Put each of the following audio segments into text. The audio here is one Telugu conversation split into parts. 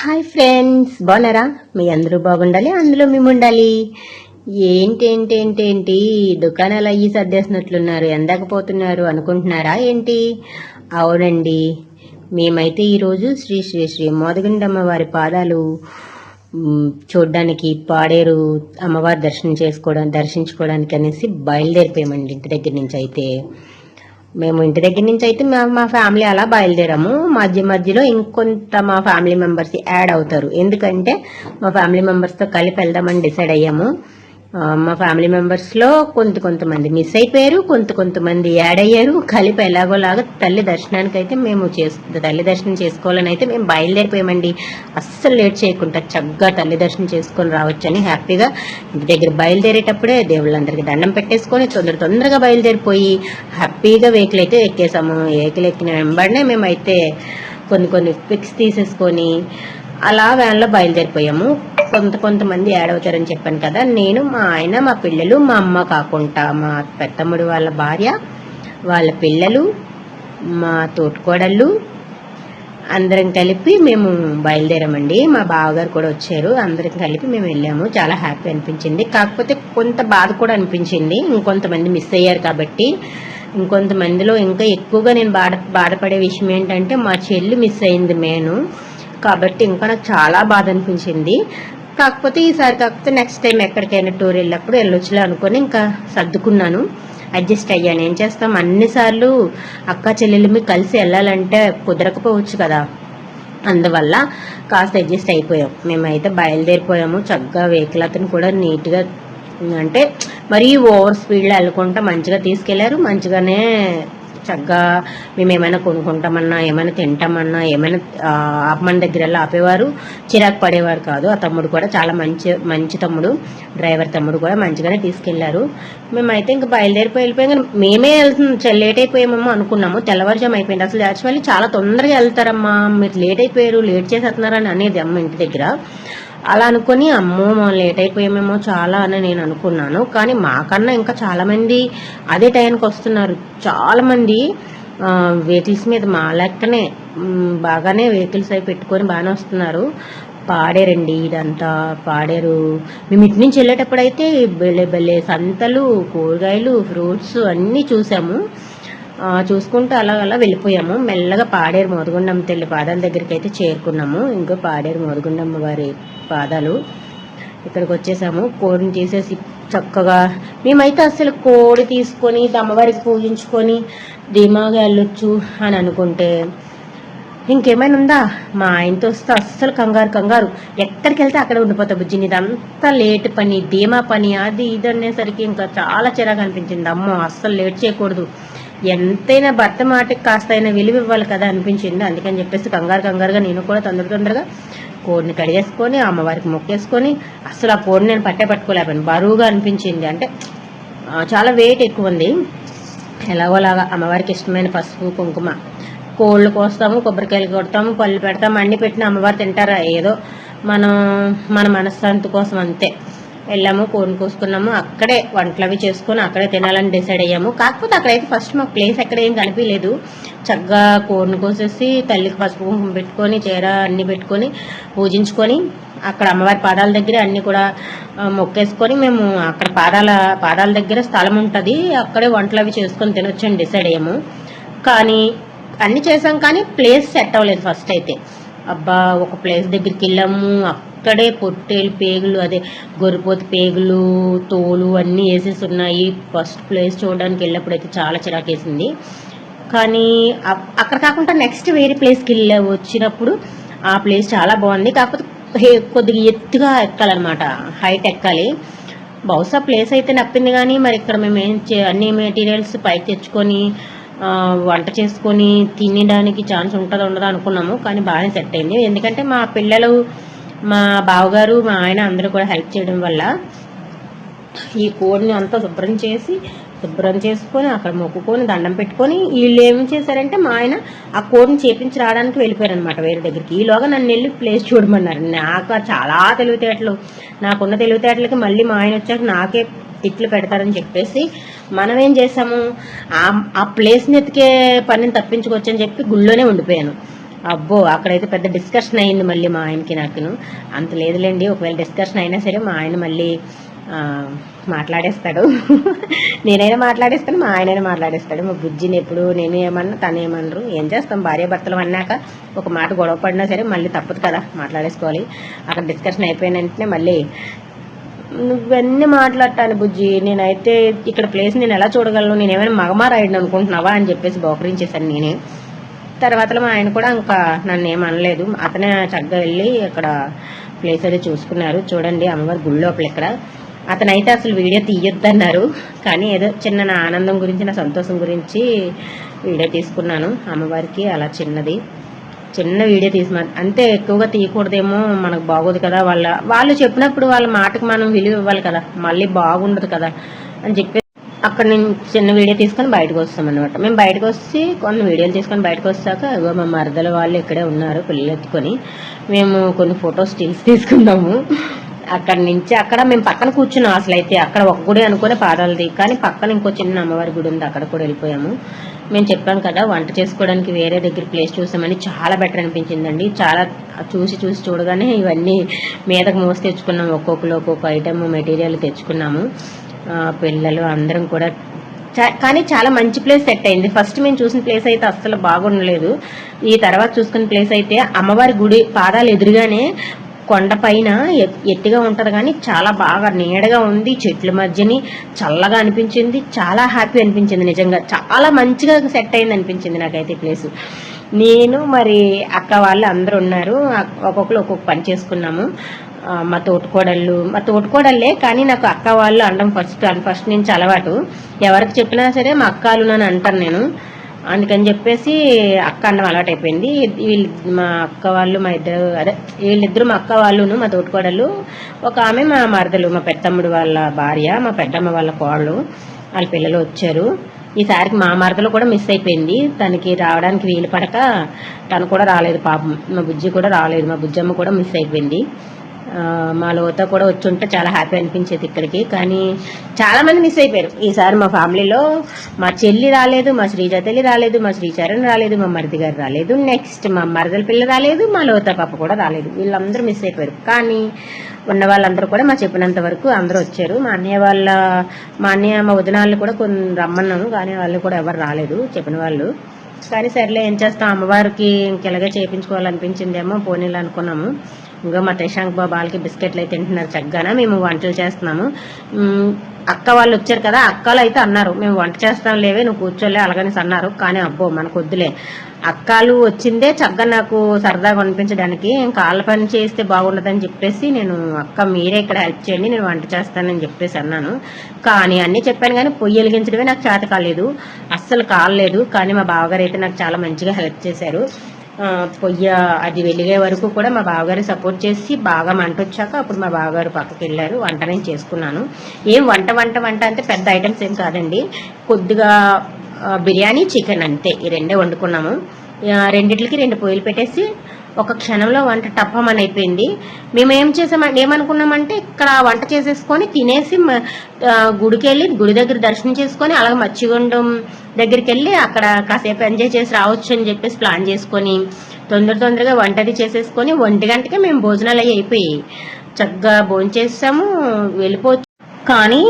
హాయ్ ఫ్రెండ్స్, బాగున్నారా? మీ అందరూ బాగుండాలి, అందులో మేము ఉండాలి. ఏంటి దుకాణాలు అయ్యి సర్దేసినట్లున్నారు, ఎందకపోతున్నారు అనుకుంటున్నారా ఏంటి? అవునండి, మేమైతే ఈరోజు శ్రీ శ్రీ శ్రీ మోదగుండమ్మ వారి పాదాలు చూడడానికి పాడేరు అమ్మవారి దర్శించుకోవడానికి అనేసి బయలుదేరిపోయామండి. ఇంటి దగ్గర నుంచి అయితే మా ఫ్యామిలీ అలా బయలుదేరాము. మధ్యలో ఇంకొంత మా ఫ్యామిలీ మెంబర్స్ యాడ్ అవుతారు, ఎందుకంటే మా ఫ్యామిలీ మెంబర్స్తో కలిపి వెళ్దామని డిసైడ్ అయ్యాము. మా ఫ్యామిలీ మెంబర్స్లో కొంతమంది మిస్ అయిపోయారు, కొంతమంది యాడ్ అయ్యారు. కలిపి ఎలాగోలాగా తల్లి దర్శనం చేసుకోవాలని అయితే మేము బయలుదేరిపోయామండి. అస్సలు లేట్ చేయకుండా చక్కగా తల్లి దర్శనం చేసుకొని రావచ్చని హ్యాపీగా ఇంటి దగ్గర బయలుదేరేటప్పుడే దేవుళ్ళందరికీ దండం పెట్టేసుకొని తొందరగా బయలుదేరిపోయి హ్యాపీగా వెహికల్ అయితే ఎక్కేసాము. వెహికల్ ఎక్కిన వెంబడినే మేమైతే కొన్ని పిక్స్ తీసేసుకొని అలా వ్యాన్లో బయలుదేరిపోయాము. కొంతమంది యాడ్ అవుతారని చెప్పాను కదా. నేను, మా ఆయన, మా పిల్లలు, మా అమ్మ కాకుండా మా పెద్దమ్ముడు వాళ్ళ భార్య, వాళ్ళ పిల్లలు, మా తోటికోడళ్ళు అందరం కలిపి మేము బయలుదేరామండి. మా బావగారు కూడా వచ్చారు. అందరం కలిపి మేము వెళ్ళాము. చాలా హ్యాపీ అనిపించింది. కాకపోతే కొంత బాధ కూడా అనిపించింది, ఇంకొంతమంది మిస్ అయ్యారు కాబట్టి. ఇంకొంతమందిలో ఇంకా ఎక్కువగా నేను బాధపడే విషయం ఏంటంటే మా చెల్లి మిస్ అయింది మెయిన్. కాబట్టి ఇంకా నాకు చాలా బాధ అనిపించింది. కాకపోతే నెక్స్ట్ టైం ఎక్కడికైనా టూర్ వెళ్ళినప్పుడు వెళ్ళొచ్చులే అనుకొని ఇంకా సర్దుకున్నాను, అడ్జస్ట్ అయ్యాను. ఏం చేస్తాం, అన్నిసార్లు అక్క చెల్లెలు కలిసి వెళ్ళాలంటే కుదరకపోవచ్చు కదా. అందువల్ల కాస్త అడ్జస్ట్ అయిపోయాం. మేమైతే బయలుదేరిపోయాము. చక్కగా వెహికల్ అతను కూడా నీట్గా, అంటే మరీ ఓవర్ స్పీడ్లో వెళ్ళకుండా మంచిగా తీసుకెళ్లారు. మంచిగానే చక్కగా మేము ఏమైనా కొనుక్కుంటామన్నా, ఏమైనా తింటామన్నా, ఏమైనా ఆపమని దగ్గర ఆపేవారు, చిరాకు పడేవారు కాదు. ఆ తమ్ముడు కూడా చాలా మంచి తమ్ముడు, డ్రైవర్ తమ్ముడు కూడా మంచిగానే తీసుకెళ్లారు. మేమైతే ఇంకా వెళ్ళిపోయాం. మేమే లేట్ అయిపోయామేమో అనుకున్నాము. తెల్లవారుజాము అయిపోయింది. అసలు యాక్చువల్లీ చాలా తొందరగా వెళ్తారమ్మా, మీరు లేట్ అయిపోయారు, లేట్ చేసేస్తున్నారని అనేది అమ్మ ఇంటి దగ్గర. అలా అనుకుని అమ్మో మనం లేట్ అయిపోయామేమో చాలా అని నేను అనుకున్నాను. కానీ మాకన్నా ఇంకా చాలా మంది అదే టైంకి వస్తున్నారు. చాలా మంది వెహికల్స్ మీద మా లెక్కనే బాగానే వెహికల్స్ అవి పెట్టుకొని బాగానే వస్తున్నారు. పాడేరండి, ఇదంతా పాడేరు. మేము ఇటు నుంచి వెళ్ళేటప్పుడు అయితే బెల్లే సంతలు, కూరగాయలు, ఫ్రూట్స్ అన్నీ చూసాము. చూసుకుంటూ అలా వెళ్ళిపోయాము. మెల్లగా పాడేరు మోదగుండమ్మ తల్లి పాదాల దగ్గరికి అయితే చేరుకున్నాము. ఇంకో పాడేరు మోదగుండమ్మ వారి పాదాలు ఇక్కడికి వచ్చేసాము. కోడిని తీసేసి చక్కగా మేమైతే అసలు కోడి తీసుకొని అమ్మవారికి పూజించుకొని ధీమాగా వెళ్ళొచ్చు అని అనుకుంటే ఇంకేమైనా ఉందా, మా ఆయనతో వస్తే అస్సలు కంగారు. ఎక్కడికి వెళ్తే అక్కడ ఉండిపోతా బుజ్జి, ఇదంతా లేట్ పని, ధీమా పని, అది ఇది అనేసరికి ఇంకా చాలా చిరాకు అనిపించింది. అమ్మో అస్సలు లేట్ చేయకూడదు, ఎంతైనా భర్త మాటకి కాస్త అయినా విలువ ఇవ్వాలి కదా అనిపించింది. అందుకని చెప్పేసి కంగారుగా నేను కూడా తొందరగా కోడిని కడిగేసుకొని అమ్మవారికి మొక్కేసుకొని, అసలు ఆ కోడిని నేను పట్టుకోలేకపోయాను. బరువుగా అనిపించింది. అంటే చాలా వెయిట్ ఎక్కువ ఉంది. ఎలాగోలాగా అమ్మవారికి ఇష్టమైన పసుపు కుంకుమ, కోళ్ళు కోస్తాము, కొబ్బరికాయలు కొడతాము, పళ్ళు పెడతాము, అన్ని పెట్టిన అమ్మవారు తింటారా, ఏదో మన మనశ్శాంతి కోసం అంతే. వెళ్ళాము, కోడిని కోసుకున్నాము. అక్కడే వంటలు అవి చేసుకొని అక్కడే తినాలని డిసైడ్ అయ్యాము. కాకపోతే అక్కడైతే ఫస్ట్ మాకు ప్లేస్ ఎక్కడ ఏం కనిపించలేదు. చక్కగా కోడిని కోసేసి తల్లికి పసుపు కుంకుమ పెట్టుకొని, చీర అన్ని పెట్టుకొని పూజించుకొని అక్కడ అమ్మవారి పాదాల దగ్గర అన్ని కూడా మొక్కేసుకొని మేము అక్కడ పాదాల దగ్గర స్థలం ఉంటుంది, అక్కడే వంటలు అవి చేసుకొని తినొచ్చని డిసైడ్ అయ్యాము. కానీ అన్ని చేసాం, కానీ ప్లేస్ సెట్ అవ్వలేదు. ఫస్ట్ అయితే అబ్బా ఒక ప్లేస్ దగ్గరికి వెళ్ళాము, అక్కడే పొట్టేలు పేగులు, అదే గొర్రెపోతు పేగులు, తోలు అన్నీ వేసేసి ఉన్నాయి. ఫస్ట్ ప్లేస్ చూడడానికి వెళ్ళినప్పుడు అయితే చాలా చిరాకేసింది. కానీ అక్కడ కాకుండా నెక్స్ట్ వేరే ప్లేస్కి వచ్చినప్పుడు ఆ ప్లేస్ చాలా బాగుంది. కాకపోతే కొద్దిగా ఎత్తుగా ఎక్కాలన్నమాట, హైట్ ఎక్కాలి. బహుశా ప్లేస్ అయితే నప్పింది, కానీ మరి ఇక్కడ మేము అన్ని మెటీరియల్స్ పైకి తెచ్చుకొని వంట చేసుకొని తినడానికి ఛాన్స్ ఉంటుందో ఉండదో అనుకున్నాము. కానీ బాగానే సెట్ అయింది. ఎందుకంటే మా పిల్లలు, మా బావగారు, మా ఆయన అందరూ కూడా హెల్ప్ చేయడం వల్ల ఈ కోడిని అంతా శుభ్రం చేసుకొని అక్కడ మొక్కుకొని దండం పెట్టుకొని వీళ్ళు ఏం చేశారంటే మా ఆయన ఆ కోడిని చేపించి రావడానికి వెళ్ళిపోయారు అనమాట వేరే దగ్గరికి. ఈలోగా నన్ను వెళ్ళి ప్లేస్ చూడమన్నారు. నాకు చాలా తెలివితేటలు, నాకున్న తెలివితేటలకి మళ్ళీ మా ఆయన వచ్చాక నాకే తిట్లు పెడతారని చెప్పేసి మనం ఏం చేసాము, ఆ ప్లేస్ని ఎతికే పనిని తప్పించుకోవచ్చని చెప్పి గుళ్ళోనే ఉండిపోయాను. అబ్బో అక్కడైతే పెద్ద డిస్కషన్ అయింది మళ్ళీ మా ఆయనకి నాకును. అంత లేదులేండి, ఒకవేళ డిస్కషన్ అయినా సరే మా ఆయన మళ్ళీ మాట్లాడేస్తాడు. నేనైనా మాట్లాడేస్తాను, మా ఆయనైనా మాట్లాడేస్తాడు. మా బుజ్జిని ఎప్పుడు నేను ఏమన్నా తను ఏమనరు. ఏం చేస్తాం, భార్య భర్తలు అన్నాక ఒక మాట గొడవ పడినా సరే మళ్ళీ తప్పదు కదా, మాట్లాడేసుకోవాలి. అక్కడ డిస్కషన్ అయిపోయిన వెంటనే మళ్ళీ నువ్వన్నీ మాట్లాడతాను బుజ్జి, నేనైతే ఇక్కడ ప్లేస్ నేను ఎలా చూడగలను, నేను ఏమైనా మగమారాయడం అనుకుంటున్నావా అని చెప్పేసి బోకరించేశాను నేనే. తర్వాత మా ఆయన కూడా ఇంకా నన్ను ఏమనలేదు. అతనే చక్కగా వెళ్ళి అక్కడ ప్లేస్ అది చూసుకున్నారు. చూడండి అమ్మవారి గుడి లోపల ఇక్కడ. అతనైతే అసలు వీడియో తీయొద్దన్నారు, కానీ ఏదో చిన్న నా ఆనందం గురించి, నా సంతోషం గురించి వీడియో తీసుకున్నాను. అమ్మవారికి అలా చిన్న వీడియో తీసుకున్నాను అంతే, ఎక్కువగా తీయకూడదేమో, మనకు బాగోదు కదా, వాళ్ళు చెప్పినప్పుడు వాళ్ళ మాటకు మనం విలువ ఇవ్వాలి కదా, మళ్ళీ బాగుండదు కదా అని చెప్పి అక్కడ నేను చిన్న వీడియో తీసుకొని బయటకు వస్తాం అనమాట. మేము బయటకు వచ్చి కొన్ని వీడియోలు తీసుకొని బయటకు వచ్చాక ఇగో మా మరదల వాళ్ళు ఇక్కడే ఉన్నారు పిల్లలు ఎత్తుకొని. మేము కొన్ని ఫొటోస్ స్టిల్స్ తీసుకున్నాము. అక్కడ నుంచి అక్కడ మేము పక్కన కూర్చున్నాం. అసలు అయితే అక్కడ ఒక గుడి అనుకునే పాదాలది, కానీ పక్కన ఇంకో చిన్న అమ్మవారి గుడి ఉంది, అక్కడ కూడా వెళ్ళిపోయాము. మేము చెప్పాం కదా వంట చేసుకోవడానికి వేరే దగ్గర ప్లేస్ చూసామని, చాలా బెటర్ అనిపించిందండి. చాలా చూసి చూడగానే ఇవన్నీ మీదకు మోసి తెచ్చుకున్నాము. ఒక్కొక్క ఐటమ్ మెటీరియల్ తెచ్చుకున్నాము. పిల్లలు అందరం కూడా కానీ చాలా మంచి ప్లేస్ సెట్ అయింది. ఫస్ట్ మేము చూసిన ప్లేస్ అయితే అస్సలు బాగుండలేదు. ఈ తర్వాత చూసుకున్న ప్లేస్ అయితే అమ్మవారి గుడి పాదాలు ఎదురుగానే కొండ పైన ఎత్తుగా ఉంటది, కానీ చాలా బాగా నీడగా ఉంది. చెట్ల మధ్యని చల్లగా అనిపించింది, చాలా హ్యాపీ అనిపించింది. నిజంగా చాలా మంచిగా సెట్ అయింది అనిపించింది నాకైతే ప్లేస్. నేను మరి అక్క వాళ్ళు అందరూ ఉన్నారు, ఒక్కొక్కరు ఒక్కొక్క పని చేసుకున్నాము. మా తోటికోడళ్ళే, కానీ నాకు అక్క వాళ్ళు అనడం ఫస్ట్ నుంచి అలవాటు. ఎవరికి చెప్పినా సరే మా అక్కలు నన్ను అంటాను నేను, అందుకని చెప్పేసి అక్క అన్నం అలవాటు అయిపోయింది. మా అక్క వాళ్ళు వీళ్ళిద్దరు మా అక్క వాళ్ళును మా తోటికోడళ్ళు, ఒక ఆమె మా మరదలు, మా పెద్దమ్ముడు వాళ్ళ భార్య, మా పెద్దమ్మ వాళ్ళ కోడలు, వాళ్ళ పిల్లలు వచ్చారు. ఈసారికి మా మరదలు కూడా మిస్ అయిపోయింది, తనకి రావడానికి వీలు పడక తను కూడా రాలేదు పాపం. మా బుజ్జి కూడా రాలేదు, మా బుజ్జమ్మ కూడా మిస్ అయిపోయింది. మా లోత కూడా వచ్చి ఉంటే చాలా హ్యాపీ అనిపించేది ఇక్కడికి, కానీ చాలా మంది మిస్ అయిపోయారు ఈసారి. మా ఫ్యామిలీలో మా చెల్లి రాలేదు, మా శ్రీజతల్లి రాలేదు, మా శ్రీచరణ్ రాలేదు, మా మరిది గారు రాలేదు, నెక్స్ట్ మా మరదల పిల్ల రాలేదు, మా లోత పాప కూడా రాలేదు. వీళ్ళందరూ మిస్ అయిపోయారు. కానీ ఉన్న వాళ్ళందరూ కూడా మా చెప్పినంత వరకు అందరూ వచ్చారు. మా అన్నయ్య మా వదినాళ్ళు కూడా కొన్ని రమ్మన్నాను, కానీ వాళ్ళు కూడా ఎవరు రాలేదు చెప్పిన వాళ్ళు. కానీ సరేలే ఏం చేస్తాం, అమ్మవారికి ఇంకెలాగే చేయించుకోవాలనిపించిందేమో పోనీలు అనుకున్నాము. ఇంకా మా తేశాంక్ బాబు వాళ్ళకి బిస్కెట్లు అయితే తింటున్నారు చక్కగా. మేము వంటలు చేస్తున్నాము. అక్క వాళ్ళు వచ్చారు కదా, అక్కలు అయితే అన్నారు మేము వంట చేస్తాం లేవే, నువ్వు కూర్చోలే అలాగనేసి అన్నారు. కానీ అబ్బో మనకు వద్దులే, అక్కలు వచ్చిందే చక్కగా నాకు సరదాగా అనిపించడానికి, ఇంకా వాళ్ళ పని చేస్తే బాగుండదని చెప్పేసి నేను అక్క మీరే ఇక్కడ హెల్ప్ చేయండి, నేను వంట చేస్తానని చెప్పేసి అన్నాను. కానీ అన్నీ చెప్పాను, కానీ పొయ్యి వెలిగించడమే నాకు చేత కాలేదు, అస్సలు కాలేదు. కానీ మా బావగారు అయితే నాకు చాలా మంచిగా హెల్ప్ చేశారు. పొయ్యి అది వెలిగే వరకు కూడా మా బావగారు సపోర్ట్ చేసి బాగా మంట వచ్చాక అప్పుడు మా బావగారు పక్కకి వెళ్ళారు. వంట నేను చేసుకున్నాను. ఏం వంట అంటే పెద్ద ఐటమ్స్ ఏం కాదండి, కొద్దిగా బిర్యానీ చికెన్ అంతే, ఈ రెండే వండుకున్నాము. రెండిట్లకి 2 పొయ్యిలు పెట్టేసి ఒక క్షణంలో వంట టప్పమని అయిపోయింది. మేము ఏమనుకున్నామంటే ఇక్కడ వంట చేసేసుకొని తినేసి గుడికి వెళ్ళి గుడి దగ్గర దర్శనం చేసుకొని అలాగే మచ్చిగుండం దగ్గరికి వెళ్ళి అక్కడ కాసేపు ఎంజాయ్ చేసి రావచ్చు అని చెప్పేసి ప్లాన్ చేసుకొని తొందరగా వంటది చేసేసుకొని 1 గంటకే మేము భోజనాలు అయిపోయాయి. చక్కగా భోజనం చేసాము, వెళ్ళిపోవచ్చు. కానీ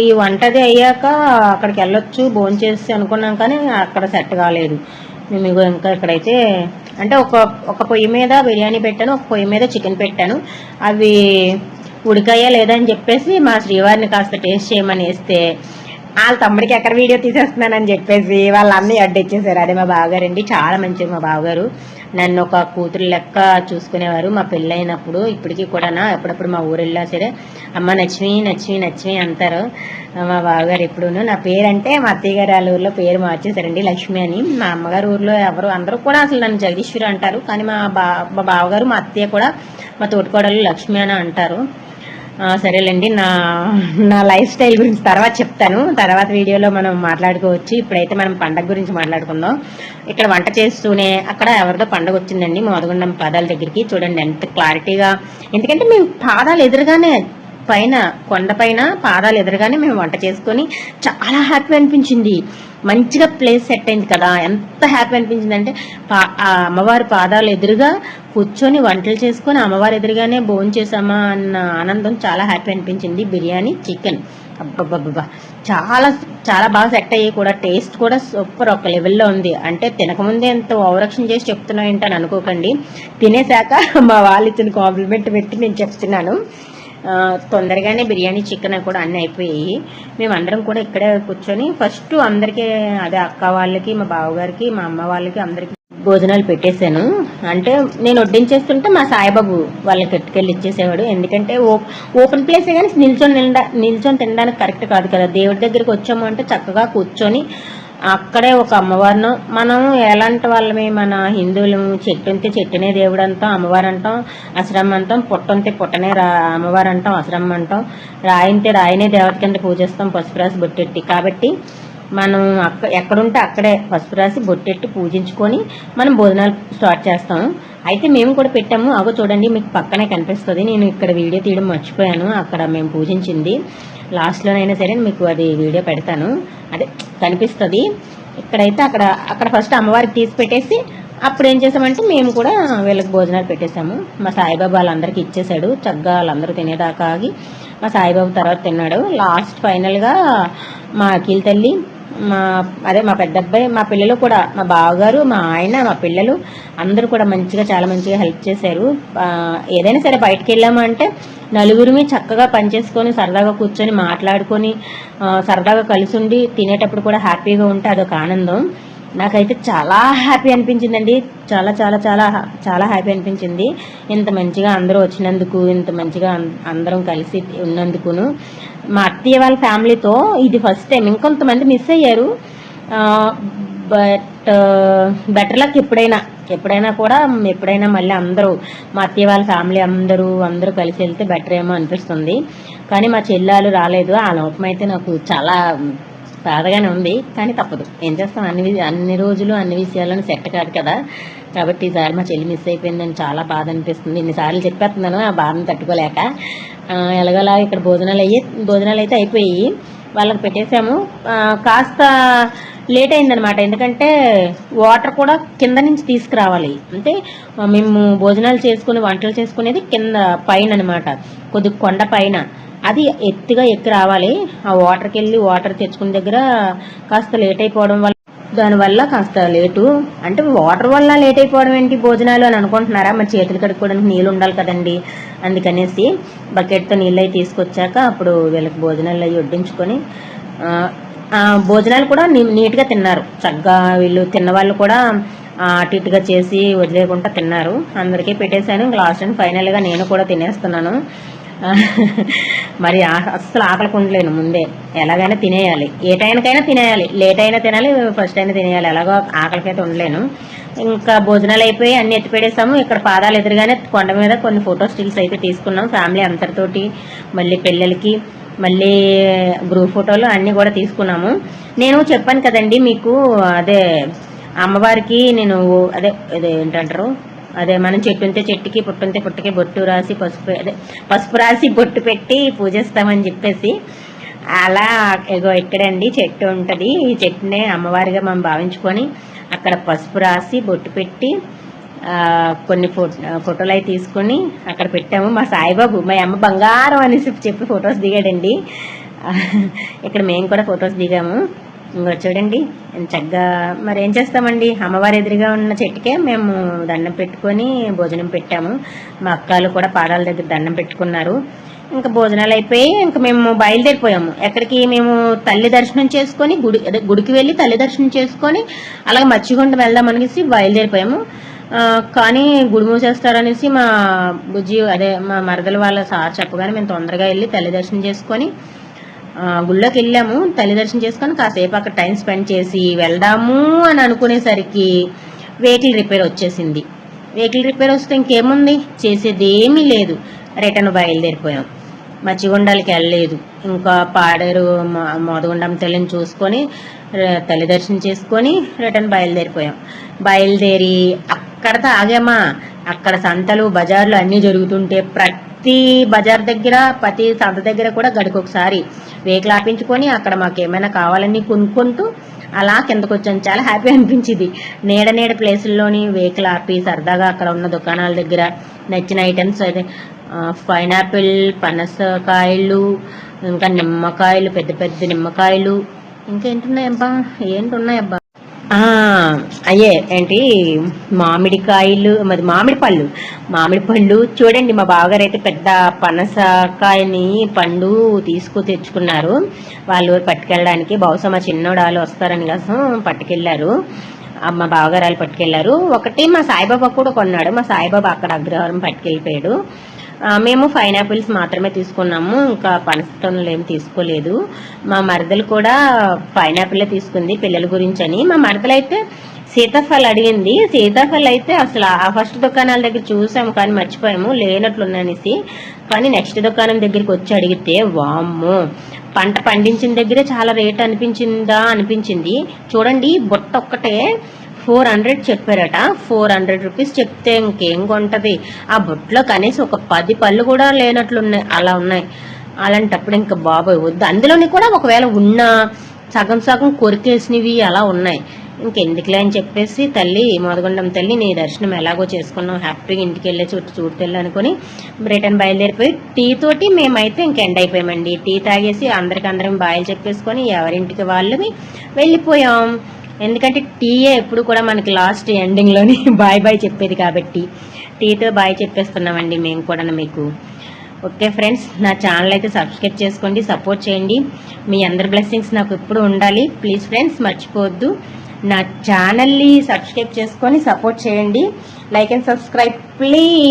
ఈ వంటది అయ్యాక అక్కడికి వెళ్ళొచ్చు భోజనం చేసి అనుకున్నాం, కానీ అక్కడ సెట్ కాలేదు. మేము ఇంకా ఇక్కడైతే అంటే ఒక పొయ్యి మీద బిర్యానీ పెట్టాను, ఒక పొయ్యి మీద చికెన్ పెట్టాను. అవి ఉడికాయా లేదని చెప్పేసి మా శ్రీవారిని కాస్త టేస్ట్ చేయమని వేస్తే వాళ్ళ తమ్ముడికి ఎక్కడ వీడియో తీసేస్తున్నానని చెప్పేసి వాళ్ళన్నీ అడ్డిచ్చేసారు. అదే మా బావగారండి, చాలా మంచిది మా బావగారు. నన్ను ఒక కూతురు లెక్క చూసుకునేవారు మా పెళ్ళైనప్పుడు, ఇప్పటికీ కూడా ఎప్పుడప్పుడు మా ఊరు వెళ్ళా సరే అమ్మ నచ్చివి అంటారు మా బావగారు ఎప్పుడూను. నా పేరంటే మా అత్తయ్య గారు వాళ్ళ ఊర్లో పేరు మార్చేశారండి, లక్ష్మి అని. మా అమ్మగారు ఊర్లో అందరూ కూడా అసలు నన్ను జగదీశ్వరి అంటారు, కానీ మా బావగారు మా అత్తయ్య కూడా మా తోటికోడలు లక్ష్మి అని అంటారు. సరేలేండి, నా లైఫ్ స్టైల్ గురించి తర్వాత చెప్తాను, తర్వాత వీడియోలో మనం మాట్లాడుకోవచ్చు. ఇప్పుడైతే మనం పండగ గురించి మాట్లాడుకుందాం. ఇక్కడ వంట చేస్తూనే అక్కడ ఎవరిదో పండగ వచ్చిందండి, మోదగుండం పాదాల దగ్గరికి. చూడండి ఎంత క్లారిటీగా, ఎందుకంటే మేము పాదాలు ఎదురుగానే పైన కొండ పైన పాదాలు ఎదురుగానే మేము వంట చేసుకొని చాలా హ్యాపీ అనిపించింది. మంచిగా ప్లేస్ సెట్ అయింది కదా, ఎంత హ్యాపీ అనిపించింది అంటే ఆ అమ్మవారి పాదాలు ఎదురుగా కూర్చొని వంటలు చేసుకొని అమ్మవారి ఎదురుగానే భోజనం చేసామా అన్న ఆనందం చాలా హ్యాపీ అనిపించింది. బిర్యానీ చికెన్ అబ్బబ్బబ్బా చాలా చాలా బాగా సెట్ అయ్యి కూడా టేస్ట్ కూడా సూపర్, ఒక లెవెల్లో ఉంది. అంటే తినకముందే ఎంత ఓవరాక్షన్ చేసి చెప్తున్నా ఏంటని అనుకోకండి, తినేశాక మా వాళ్ళు ఇచ్చిన కాంప్లిమెంట్ పెట్టి నేను చెప్తున్నాను. తొందరగానే బిర్యానీ చికెన్ కూడా అన్నీ అయిపోయాయి. మేమందరం కూడా ఇక్కడే కూర్చొని ఫస్ట్ అందరికీ, అదే అక్క వాళ్ళకి, మా బావగారికి, మా అమ్మ వాళ్ళకి అందరికి భోజనాలు పెట్టేశాను. అంటే నేను వడ్డించేస్తుంటే మా సాయిబాబు వాళ్ళకి ఎట్టుకెళ్ళి ఇచ్చేసేవాడు. ఎందుకంటే ఓపెన్ ప్లేసే కానీ నిల్చొని తినడానికి కరెక్ట్ కాదు కదా. దేవుడి దగ్గరికి వచ్చాము అంటే చక్కగా కూర్చొని అక్కడే ఒక అమ్మవారిను, మనం ఎలాంటి వాళ్ళమే, మన హిందువులు చెట్టు ఉంటే చెట్టునే దేవుడు అంటాం, అమ్మవారు అంటాం, అశ్రమం అంటాం, పుట్టుంటే పుట్టనే అమ్మవారు అంటాం, అశ్రమం అంటాం, రాయింటే రాయినే దేవత కింద పూజిస్తాం పసుపు రాసి బొట్టెట్టి. కాబట్టి మనం ఎక్కడుంటే అక్కడే పసుపు రాసి బొట్టెట్టి పూజించుకొని మనం భోజనాలు స్టార్ట్ చేస్తాం. అయితే మేము కూడా పెట్టాము. అగో చూడండి, మీకు పక్కనే కనిపిస్తుంది. నేను ఇక్కడ వీడియో తీయడం మర్చిపోయాను. అక్కడ మేము పూజించింది లాస్ట్లోనైనా సరే మీకు అది వీడియో పెడతాను, అదే కనిపిస్తుంది. ఇక్కడైతే అక్కడ ఫస్ట్ అమ్మవారికి తీసి పెట్టేసి అప్పుడు ఏం చేసామంటే మేము కూడా వీళ్ళకి భోజనాలు పెట్టేశాము. మా సాయిబాబు వాళ్ళందరికీ ఇచ్చేసాడు. చక్కగా వాళ్ళందరూ తినేదాకా ఆగి మా సాయిబాబు తర్వాత తిన్నాడు. లాస్ట్ ఫైనల్గా మా అఖిల్ తల్లి, మా పెద్ద అబ్బాయి, మా పిల్లలు కూడా, మా బావగారు, మా ఆయన, మా పిల్లలు అందరూ కూడా చాలా మంచిగా హెల్ప్ చేశారు. ఏదైనా సరే బయటకు వెళ్ళాము అంటే నలుగురిని చక్కగా పనిచేసుకొని సరదాగా కూర్చొని మాట్లాడుకొని సరదాగా కలిసి ఉండి తినేటప్పుడు కూడా హ్యాపీగా ఉంటే అదొక ఆనందం. నాకైతే చాలా హ్యాపీ అనిపించిందండి. చాలా చాలా చాలా చాలా హ్యాపీ అనిపించింది. ఇంత మంచిగా అందరూ వచ్చినందుకు, ఇంత మంచిగా అందరం కలిసి ఉన్నందుకును. మా అత్తయ్య వాళ్ళ ఫ్యామిలీతో ఇది ఫస్ట్ టైం. ఇంకొంతమంది మిస్ అయ్యారు, బట్ బెటర్ లక్. ఎప్పుడైనా కూడా మళ్ళీ అందరూ మా అత్తయ్య వాళ్ళ ఫ్యామిలీ అందరూ కలిసి వెళ్తే బెటర్ ఏమో అనిపిస్తుంది. కానీ మా చెల్లెలు రాలేదు. ఆ లోపం అయితే నాకు చాలా బాధగానే ఉంది. కానీ తప్పదు, ఏం చేస్తాం, అన్ని రోజులు అన్ని విషయాలను సెట్ కాదు కదా. కాబట్టి ఈసారి మా చెల్లి మిస్ అయిపోయిందని చాలా బాధ అనిపిస్తుంది. ఇన్నిసార్లు చెప్పేస్తున్నాను ఆ బాధను తట్టుకోలేక. ఎలాగోలా ఇక్కడ భోజనాలు అయితే అయిపోయి వాళ్ళకి పెట్టేశాము. కాస్త లేట్ అయిందనమాట, ఎందుకంటే వాటర్ కూడా కింద నుంచి తీసుకురావాలి. అంటే మేము భోజనాలు చేసుకుని వంటలు చేసుకునేది కింద పైన అనమాట, కొద్ది కొండ పైన. అది ఎత్తుగా ఎక్కి రావాలి. ఆ వాటర్కి వెళ్ళి వాటర్ తెచ్చుకునే దగ్గర కాస్త లేట్ అయిపోవడం వల్ల, దానివల్ల కాస్త లేటు. అంటే వాటర్ వల్ల లేట్ అయిపోవడం ఏంటి భోజనాలు అని అనుకుంటున్నారా? మరి చేతులు కడుక్కోవడానికి నీళ్ళు ఉండాలి కదండి. అందుకనేసి బకెట్తో నీళ్ళు అవి తీసుకొచ్చాక అప్పుడు వీళ్ళకి భోజనాలు అవి వడ్డించుకొని భోజనాలు కూడా నీట్గా తిన్నారు. చక్కగా వీళ్ళు తిన్నవాళ్ళు కూడా అటు ఇటుగా చేసి వదిలేకుండా తిన్నారు. అందరికీ పెట్టేశాను. లాస్ట్ అండ్ ఫైనల్గా నేను కూడా తినేస్తున్నాను. మరి అస్సలు ఆకలికి ఉండలేను. ముందే ఎలాగైనా తినేయాలి, ఏ టైంకైనా తినేయాలి, లేట్ అయినా తినాలి, ఫస్ట్ అయినా తినేయాలి. ఎలాగో ఆకలికైతే ఉండలేను. ఇంకా భోజనాలు అయిపోయి అన్ని ఎత్తిపెడేసాము. ఇక్కడ పాదాలు ఎదురుగానే కొండ మీద కొన్ని ఫోటో స్టిల్స్ అయితే తీసుకున్నాం ఫ్యామిలీ అందరితోటి. మళ్ళీ పిల్లలకి మళ్ళీ గ్రూప్ ఫోటోలు అన్నీ కూడా తీసుకున్నాము. నేను చెప్పాను కదండి మీకు, అదే అమ్మవారికి నేను అదే ఏంటంటారు, అదే మనం చెట్టు ఉంటే చెట్టుకి, పుట్టుంటే పుట్టుకి బొట్టు రాసి పసుపు రాసి బొట్టు పెట్టి పూజిస్తామని చెప్పేసి, అలా ఇక్కడండి చెట్టు ఉంటుంది. ఈ చెట్టునే అమ్మవారిగా మనం భావించుకొని అక్కడ పసుపు రాసి బొట్టు పెట్టి కొన్ని ఫోటోలు అవి తీసుకొని అక్కడ పెట్టాము. మా సాయిబాబు మా అమ్మ బంగారం అనేసి చెప్పి ఫొటోస్ దిగాడండి. ఇక్కడ మేము కూడా ఫొటోస్ దిగాము. ఇంకా చూడండి చక్కగా. మరి ఏం చేస్తామండి, అమ్మవారి ఎదురుగా ఉన్న చెట్టుకే మేము దండం పెట్టుకొని భోజనం పెట్టాము. మా అక్కలు కూడా పాదాల దగ్గర దండం పెట్టుకున్నారు. ఇంకా భోజనాలు అయిపోయి ఇంకా మేము బయలుదేరిపోయాము. ఎక్కడికి, మేము తల్లి దర్శనం చేసుకొని గుడికి వెళ్ళి తల్లి దర్శనం చేసుకొని అలాగే మచ్చిగుంట వెళ్దాం అనేసి బయలుదేరిపోయాము. కానీ గుడి మూసేస్తారనేసి మా బుజ్జి, అదే మా మరదల వాళ్ళ సార్ చెప్పగానే మేము తొందరగా వెళ్ళి తల్లి దర్శనం చేసుకొని గుళ్ళోకి వెళ్ళాము. తల్లి దర్శనం చేసుకొని కాసేపు అక్కడ టైం స్పెండ్ చేసి వెళ్దాము అని అనుకునేసరికి వెహికల్ రిపేర్ వచ్చేసింది. వెహికల్ రిపేర్ వస్తే ఇంకేముంది, చేసేది ఏమీ లేదు. రిటర్న్ బయలుదేరిపోయాం. మచ్చిగుండాలకి వెళ్ళలేదు. ఇంకా పాడేరు మోదగుండం తల్లిని చూసుకొని తల్లి దర్శనం చేసుకొని రిటర్న్ బయలుదేరిపోయాం. బయలుదేరి అక్కడతో ఆగామా, అక్కడ సంతలు బజార్లు అన్నీ జరుగుతుంటే ప్రతి బజార్ దగ్గర ప్రతి సంత దగ్గర కూడా గడికొకసారి వెహికల్ ఆపించుకొని అక్కడ మాకు ఏమైనా కావాలని కొనుక్కుంటూ అలా కిందకు వచ్చాను. చాలా హ్యాపీ అనిపించింది. నీడ ప్లేసుల్లోని వెహికల్ ఆపి సరదాగా అక్కడ ఉన్న దుకాణాల దగ్గర నచ్చిన ఐటమ్స్ అయితే పైనాపిల్, పనసకాయలు, ఇంకా నిమ్మకాయలు, పెద్ద పెద్ద నిమ్మకాయలు, ఇంకేంటున్నాయబ్బా ఏంటున్నాయబ్బా అయ్యే ఏంటి మామిడికాయలు, మరి మామిడి పళ్ళు చూడండి. మా బావగారు అయితే పెద్ద పనసకాయని పండు తెచ్చుకున్నారు వాళ్ళు పట్టుకెళ్ళడానికి. బహుశా మా చిన్నోడాలు వస్తారని కోసం పట్టుకెళ్లారు. మా బావగారాలు పట్టుకెళ్లారు. ఒకటి మా సాయిబాబా కూడా కొన్నాడు. మా సాయిబాబా అక్కడ అగ్రహారం పట్టుకెళ్ళిపోయాడు. మేము పైనాపిల్స్ మాత్రమే తీసుకున్నాము, ఇంకా పనసతోనలు ఏమి తీసుకోలేదు. మా మరదలు కూడా పైనాపిల్ తీసుకుంది పిల్లల గురించి అని. మా మరదలు అయితే సీతాఫల్ అడిగింది. సీతాఫల్ అయితే అసలు ఆ ఫస్ట్ దుకాణాల దగ్గర చూసాము కానీ మర్చిపోయాము లేనట్లున్నానేసి. కానీ నెక్స్ట్ దుకాణం దగ్గరికి వచ్చి అడిగితే వామ్మో, పంట పండించిన దగ్గరే చాలా రేట్ అనిపించింది. చూడండి, బుట్ట ఒక్కటే 400 చెప్పారట. 400 రూపీస్ చెప్తే ఇంకేం కొంటది? ఆ బుట్టలో కనీసం ఒక 10 పళ్ళు కూడా లేనట్లున్నాయి, అలా ఉన్నాయి. అలాంటప్పుడు ఇంకా బాబోయ్ వద్దు. అందులోని కూడా ఒకవేళ ఉన్న సగం కొరికేసినవి అలా ఉన్నాయి. ఇంకెందుకులే అని చెప్పేసి తల్లి మోదగుండం తల్లి నీ దర్శనం ఎలాగో చేసుకున్నాం, హ్యాపీగా ఇంటికి వెళ్ళే చుట్టూ అనుకుని రిటర్న్ బయలుదేరిపోయి టీ తోటి మేమైతే ఇంక ఎండ్ అయిపోయామండి. టీ తాగేసి అందరం బాయలు చెప్పేసుకొని ఎవరింటికి వాళ్ళవి వెళ్ళిపోయాం. ఎందుకంటే టీయే ఎప్పుడు కూడా మనకి లాస్ట్ ఎండింగ్లోని బాయ్ చెప్పేది కాబట్టి టీతో బాయ్ చెప్పేస్తున్నామండి మేము కూడా మీకు. ఓకే ఫ్రెండ్స్, నా ఛానల్ అయితే సబ్స్క్రైబ్ చేసుకోండి, సపోర్ట్ చేయండి. మీ అందరి బ్లెస్సింగ్స్ నాకు ఎప్పుడు ఉండాలి. ప్లీజ్ ఫ్రెండ్స్ మర్చిపోవద్దు, నా ఛానల్ని సబ్స్క్రైబ్ చేసుకొని సపోర్ట్ చేయండి. Like and subscribe please.